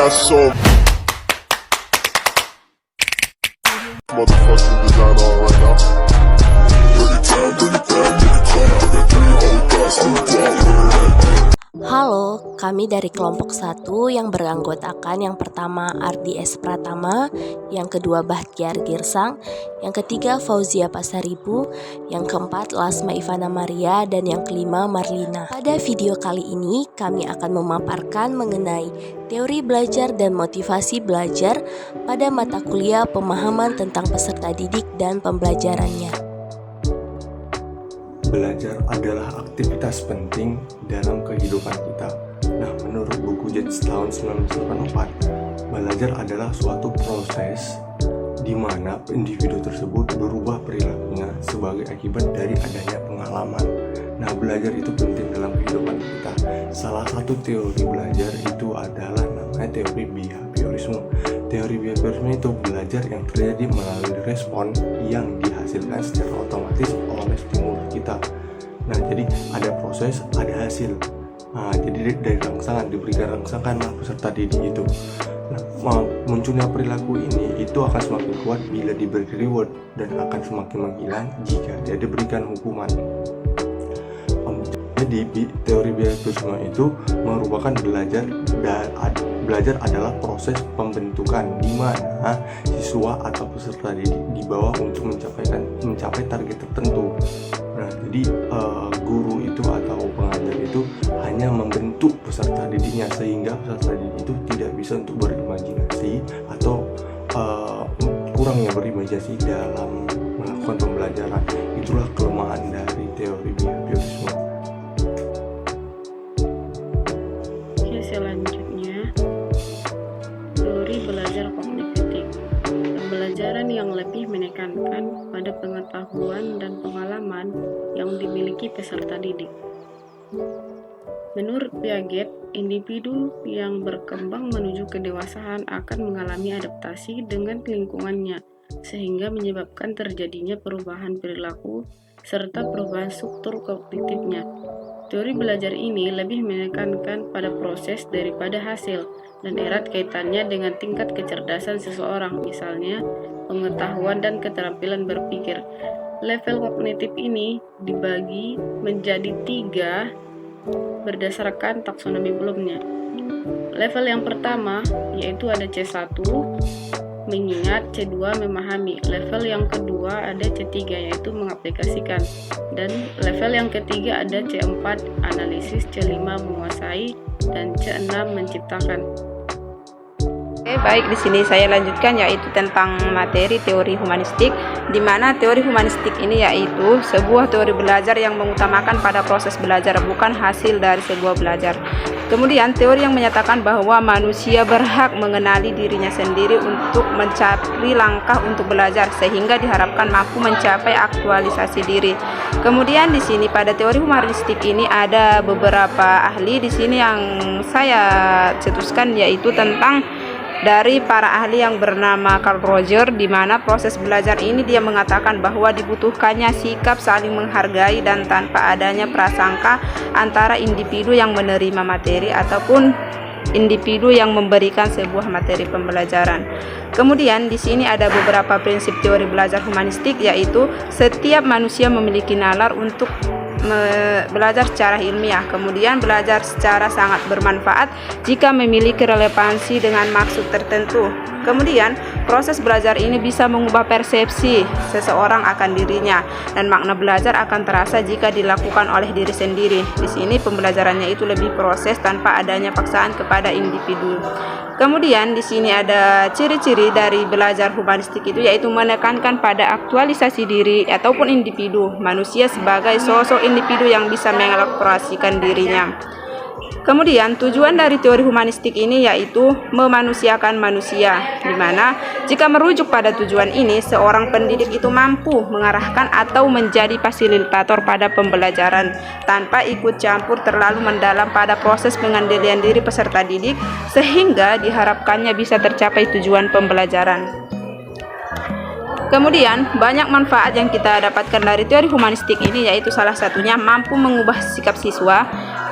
got some motherfucking design on right now. Bring it down, make it clap, make it clap, make it clap, Halo, kami dari kelompok 1 yang beranggotakan yang pertama Ardi S. Pratama, yang kedua Bahtiar Girsang, yang ketiga Fauzia Pasaribu, yang keempat Lasma Ivana Maria, dan yang kelima Marlina. Pada video kali ini kami akan memaparkan mengenai teori belajar dan motivasi belajar pada mata kuliah pemahaman tentang peserta didik dan pembelajarannya. Belajar adalah aktivitas penting dalam kehidupan kita. Nah, menurut buku Yates tahun 1984, belajar adalah suatu proses di mana individu tersebut berubah perilakunya sebagai akibat dari adanya pengalaman. Nah, belajar itu penting dalam kehidupan kita. Salah satu teori belajar itu adalah namanya teori behaviorisme. Teori behaviorisme itu belajar yang terjadi melalui respon yang dihasilkan secara otomatis oleh stimulus kita. Nah, jadi ada proses, ada hasil. Nah, jadi dari rangsangan, diberikan rangsangan peserta didik itu. Nah, munculnya perilaku ini itu akan semakin kuat bila diberi reward dan akan semakin menghilang jika dia diberikan hukuman. Jadi teori behaviorisme itu merupakan belajar adalah proses pembentukan di mana siswa atau peserta didik dibawa untuk mencapai target tertentu. Nah, jadi guru itu atau pengajar itu hanya membentuk peserta didiknya sehingga peserta didik itu tidak bisa untuk berimajinasi atau kurangnya berimajinasi dalam melakukan pembelajaran. Itulah kelemahan dari teori behaviorisme. Selanjutnya, teori belajar kognitif. Pembelajaran yang lebih menekankan pada pengetahuan dan pengalaman yang dimiliki peserta didik. Menurut Piaget, individu yang berkembang menuju kedewasaan akan mengalami adaptasi dengan lingkungannya, sehingga menyebabkan terjadinya perubahan perilaku serta perubahan struktur kognitifnya. Teori belajar ini lebih menekankan pada proses daripada hasil dan erat kaitannya dengan tingkat kecerdasan seseorang, misalnya pengetahuan dan keterampilan berpikir. Level kognitif ini dibagi menjadi 3 berdasarkan taksonomi Bloomnya. Level yang pertama yaitu ada C1, mengingat, C2 memahami. Level yang kedua ada C3 yaitu mengaplikasikan, dan level yang ketiga ada C4 analisis, C5 menguasai, dan C6 menciptakan. Baik, di sini saya lanjutkan yaitu tentang materi teori humanistik, di mana teori humanistik ini yaitu sebuah teori belajar yang mengutamakan pada proses belajar, bukan hasil dari sebuah belajar. Kemudian teori yang menyatakan bahwa manusia berhak mengenali dirinya sendiri untuk mencari langkah untuk belajar sehingga diharapkan mampu mencapai aktualisasi diri. Kemudian di sini pada teori humanistik ini ada beberapa ahli di sini yang saya cetuskan yaitu tentang dari para ahli yang bernama Carl Roger, di mana proses belajar ini dia mengatakan bahwa dibutuhkannya sikap saling menghargai dan tanpa adanya prasangka antara individu yang menerima materi ataupun individu yang memberikan sebuah materi pembelajaran. Kemudian di sini ada beberapa prinsip teori belajar humanistik, yaitu setiap manusia memiliki nalar untuk belajar secara ilmiah, kemudian belajar secara sangat bermanfaat jika memiliki relevansi dengan maksud tertentu. Kemudian proses belajar ini bisa mengubah persepsi seseorang akan dirinya, dan makna belajar akan terasa jika dilakukan oleh diri sendiri. Di sini pembelajarannya itu lebih proses tanpa adanya paksaan kepada individu. Kemudian di sini ada ciri-ciri dari belajar humanistik itu yaitu menekankan pada aktualisasi diri ataupun individu, manusia sebagai sosok individu yang bisa mengelaborasikan dirinya. Kemudian tujuan dari teori humanistik ini yaitu memanusiakan manusia, di mana jika merujuk pada tujuan ini, seorang pendidik itu mampu mengarahkan atau menjadi fasilitator pada pembelajaran tanpa ikut campur terlalu mendalam pada proses pengendalian diri peserta didik, sehingga diharapkannya bisa tercapai tujuan pembelajaran. Kemudian banyak manfaat yang kita dapatkan dari teori humanistik ini, yaitu salah satunya mampu mengubah sikap siswa.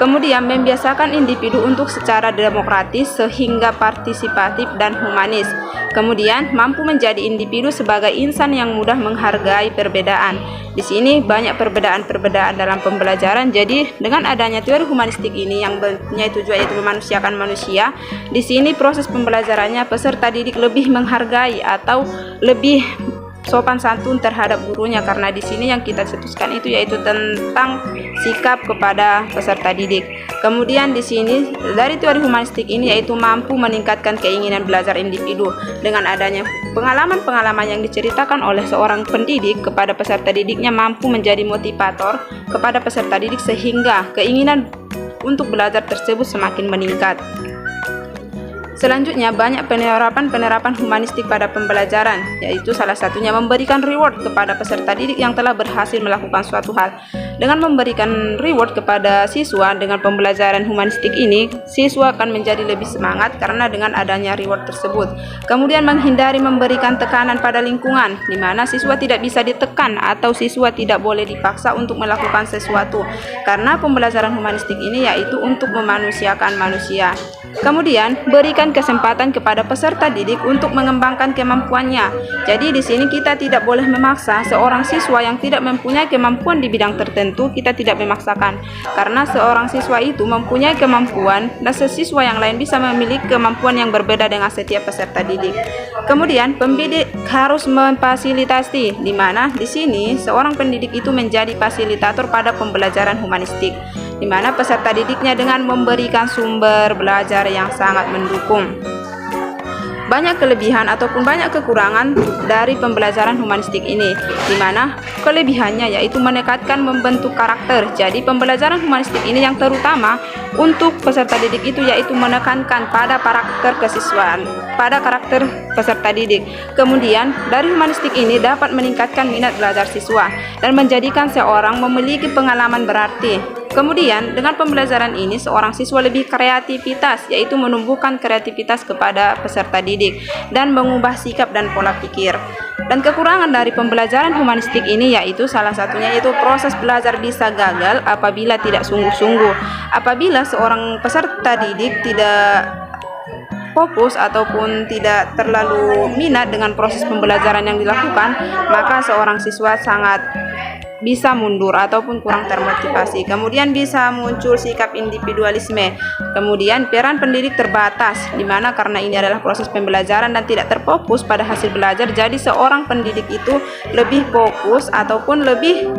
Kemudian membiasakan individu untuk secara demokratis sehingga partisipatif dan humanis. Kemudian mampu menjadi individu sebagai insan yang mudah menghargai perbedaan. Di sini banyak perbedaan-perbedaan dalam pembelajaran. Jadi dengan adanya teori humanistik ini yang mempunyai tujuan yaitu memanusiakan manusia, di sini proses pembelajarannya peserta didik lebih menghargai atau lebih sopan santun terhadap gurunya, karena di sini yang kita cetuskan itu yaitu tentang sikap kepada peserta didik. Kemudian di sini dari teori humanistik ini yaitu mampu meningkatkan keinginan belajar individu dengan adanya pengalaman-pengalaman yang diceritakan oleh seorang pendidik kepada peserta didiknya mampu menjadi motivator kepada peserta didik sehingga keinginan untuk belajar tersebut semakin meningkat. Selanjutnya banyak penerapan humanistik pada pembelajaran, yaitu salah satunya memberikan reward kepada peserta didik yang telah berhasil melakukan suatu hal. Dengan memberikan reward kepada siswa dengan pembelajaran humanistik ini, siswa akan menjadi lebih semangat karena dengan adanya reward tersebut. Kemudian menghindari memberikan tekanan pada lingkungan, di mana siswa tidak bisa ditekan atau siswa tidak boleh dipaksa untuk melakukan sesuatu, karena pembelajaran humanistik ini yaitu untuk memanusiakan manusia. Kemudian berikan kesempatan kepada peserta didik untuk mengembangkan kemampuannya. Jadi di sini kita tidak boleh memaksa seorang siswa yang tidak mempunyai kemampuan di bidang tertentu, kita tidak memaksakan. Karena seorang siswa itu mempunyai kemampuan dan siswa yang lain bisa memiliki kemampuan yang berbeda dengan setiap peserta didik. Kemudian pendidik harus memfasilitasi, di mana di sini seorang pendidik itu menjadi fasilitator pada pembelajaran humanistik, di mana peserta didiknya dengan memberikan sumber belajar yang sangat mendukung. Banyak kelebihan ataupun banyak kekurangan dari pembelajaran humanistik ini, di mana kelebihannya yaitu meningkatkan membentuk karakter. Jadi pembelajaran humanistik ini yang terutama untuk peserta didik itu yaitu menekankan pada karakter kesiswaan, pada karakter peserta didik. Kemudian dari humanistik ini dapat meningkatkan minat belajar siswa dan menjadikan seorang memiliki pengalaman berarti. Kemudian dengan pembelajaran ini seorang siswa lebih kreativitas, yaitu menumbuhkan kreativitas kepada peserta didik dan mengubah sikap dan pola pikir. Dan kekurangan dari pembelajaran humanistik ini yaitu salah satunya yaitu proses belajar bisa gagal apabila tidak sungguh-sungguh. Apabila seorang peserta didik tidak fokus ataupun tidak terlalu minat dengan proses pembelajaran yang dilakukan, maka seorang siswa sangat bisa mundur ataupun kurang termotivasi. Kemudian bisa muncul sikap individualisme. Kemudian peran pendidik terbatas, di mana karena ini adalah proses pembelajaran dan tidak terfokus pada hasil belajar, jadi seorang pendidik itu lebih fokus ataupun lebih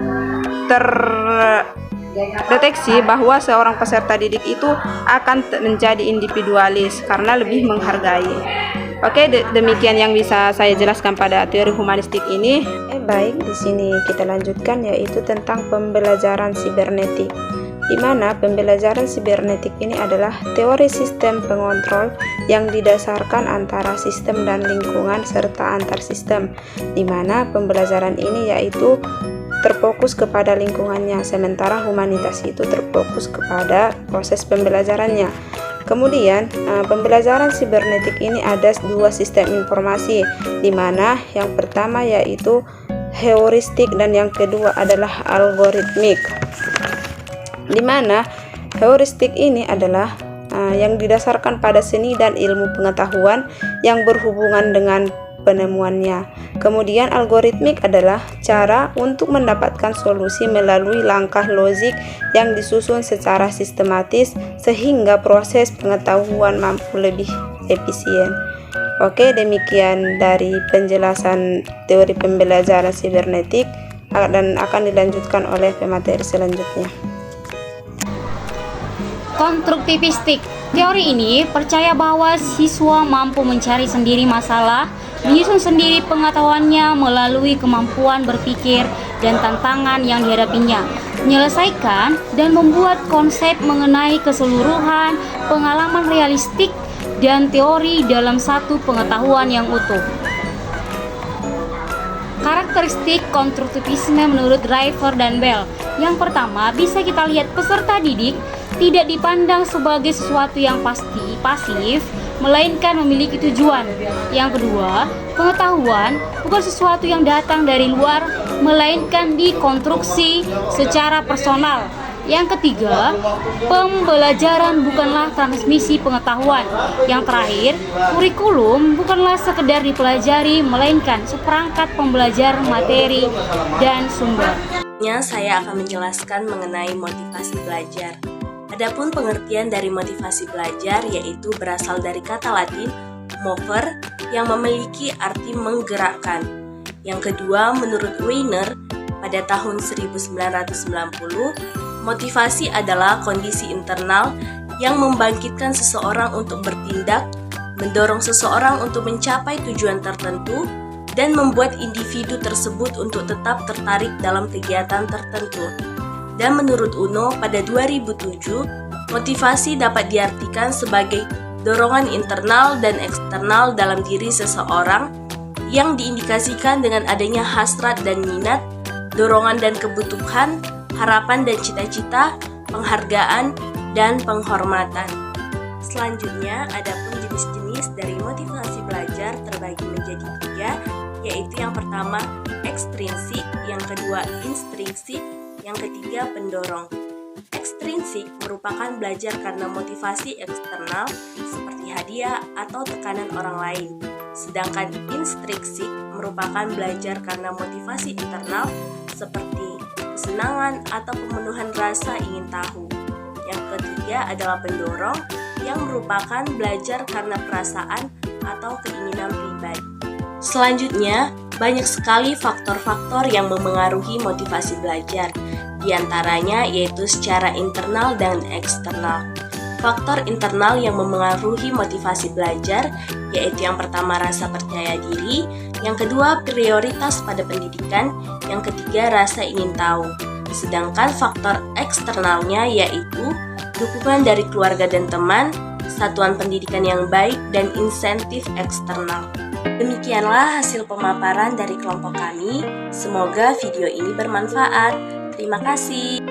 terdeteksi bahwa seorang peserta didik itu akan menjadi individualis karena lebih menghargai. Oke, demikian yang bisa saya jelaskan pada teori humanistik ini. Baik, di sini kita lanjutkan yaitu tentang pembelajaran sibernetik. Di mana pembelajaran sibernetik ini adalah teori sistem pengontrol yang didasarkan antara sistem dan lingkungan serta antar sistem. Di mana pembelajaran ini yaitu terfokus kepada lingkungannya, sementara humanitas itu terfokus kepada proses pembelajarannya. Kemudian pembelajaran sibernetik ini ada dua sistem informasi, di mana yang pertama yaitu heuristik dan yang kedua adalah algoritmik. Di mana heuristik ini adalah yang didasarkan pada seni dan ilmu pengetahuan yang berhubungan dengan penemuannya. Kemudian algoritmik adalah cara untuk mendapatkan solusi melalui langkah logik yang disusun secara sistematis sehingga proses pengetahuan mampu lebih efisien. Oke, demikian dari penjelasan teori pembelajaran sibernetik dan akan dilanjutkan oleh pemateri selanjutnya. Konstruktivistik. Teori ini percaya bahwa siswa mampu mencari sendiri masalah, menyusun sendiri pengetahuannya melalui kemampuan berpikir dan tantangan yang dihadapinya, menyelesaikan dan membuat konsep mengenai keseluruhan pengalaman realistik dan teori dalam satu pengetahuan yang utuh. Karakteristik konstruktivisme menurut Driver dan Bell. Yang pertama, bisa kita lihat peserta didik tidak dipandang sebagai sesuatu yang pasti pasif, melainkan memiliki tujuan. Yang kedua, pengetahuan bukan sesuatu yang datang dari luar, melainkan dikonstruksi secara personal. Yang ketiga, pembelajaran bukanlah transmisi pengetahuan. Yang terakhir, kurikulum bukanlah sekedar dipelajari, melainkan seperangkat pembelajar materi dan sumber. Saya akan menjelaskan mengenai motivasi belajar. Adapun pengertian dari motivasi belajar yaitu berasal dari kata Latin mover yang memiliki arti menggerakkan. Yang kedua, menurut Weiner pada tahun 1990, motivasi adalah kondisi internal yang membangkitkan seseorang untuk bertindak, mendorong seseorang untuk mencapai tujuan tertentu, dan membuat individu tersebut untuk tetap tertarik dalam kegiatan tertentu. Dan menurut Uno pada 2007, motivasi dapat diartikan sebagai dorongan internal dan eksternal dalam diri seseorang yang diindikasikan dengan adanya hasrat dan minat, dorongan dan kebutuhan, harapan dan cita-cita, penghargaan, dan penghormatan. Selanjutnya, adapun jenis-jenis dari motivasi belajar terbagi menjadi 3, yaitu yang pertama ekstrinsik, yang kedua intrinsik, yang ketiga pendorong. Ekstrinsik merupakan belajar karena motivasi eksternal seperti hadiah atau tekanan orang lain. Sedangkan intrinsik merupakan belajar karena motivasi internal seperti kesenangan atau pemenuhan rasa ingin tahu. Yang ketiga adalah pendorong yang merupakan belajar karena perasaan atau keinginan pribadi. Selanjutnya, banyak sekali faktor-faktor yang memengaruhi motivasi belajar. Di antaranya yaitu secara internal dan eksternal. Faktor internal yang memengaruhi motivasi belajar yaitu yang pertama rasa percaya diri, yang kedua prioritas pada pendidikan, yang ketiga rasa ingin tahu. Sedangkan faktor eksternalnya yaitu dukungan dari keluarga dan teman, satuan pendidikan yang baik, dan insentif eksternal. Demikianlah hasil pemaparan dari kelompok kami. Semoga video ini bermanfaat. Terima kasih.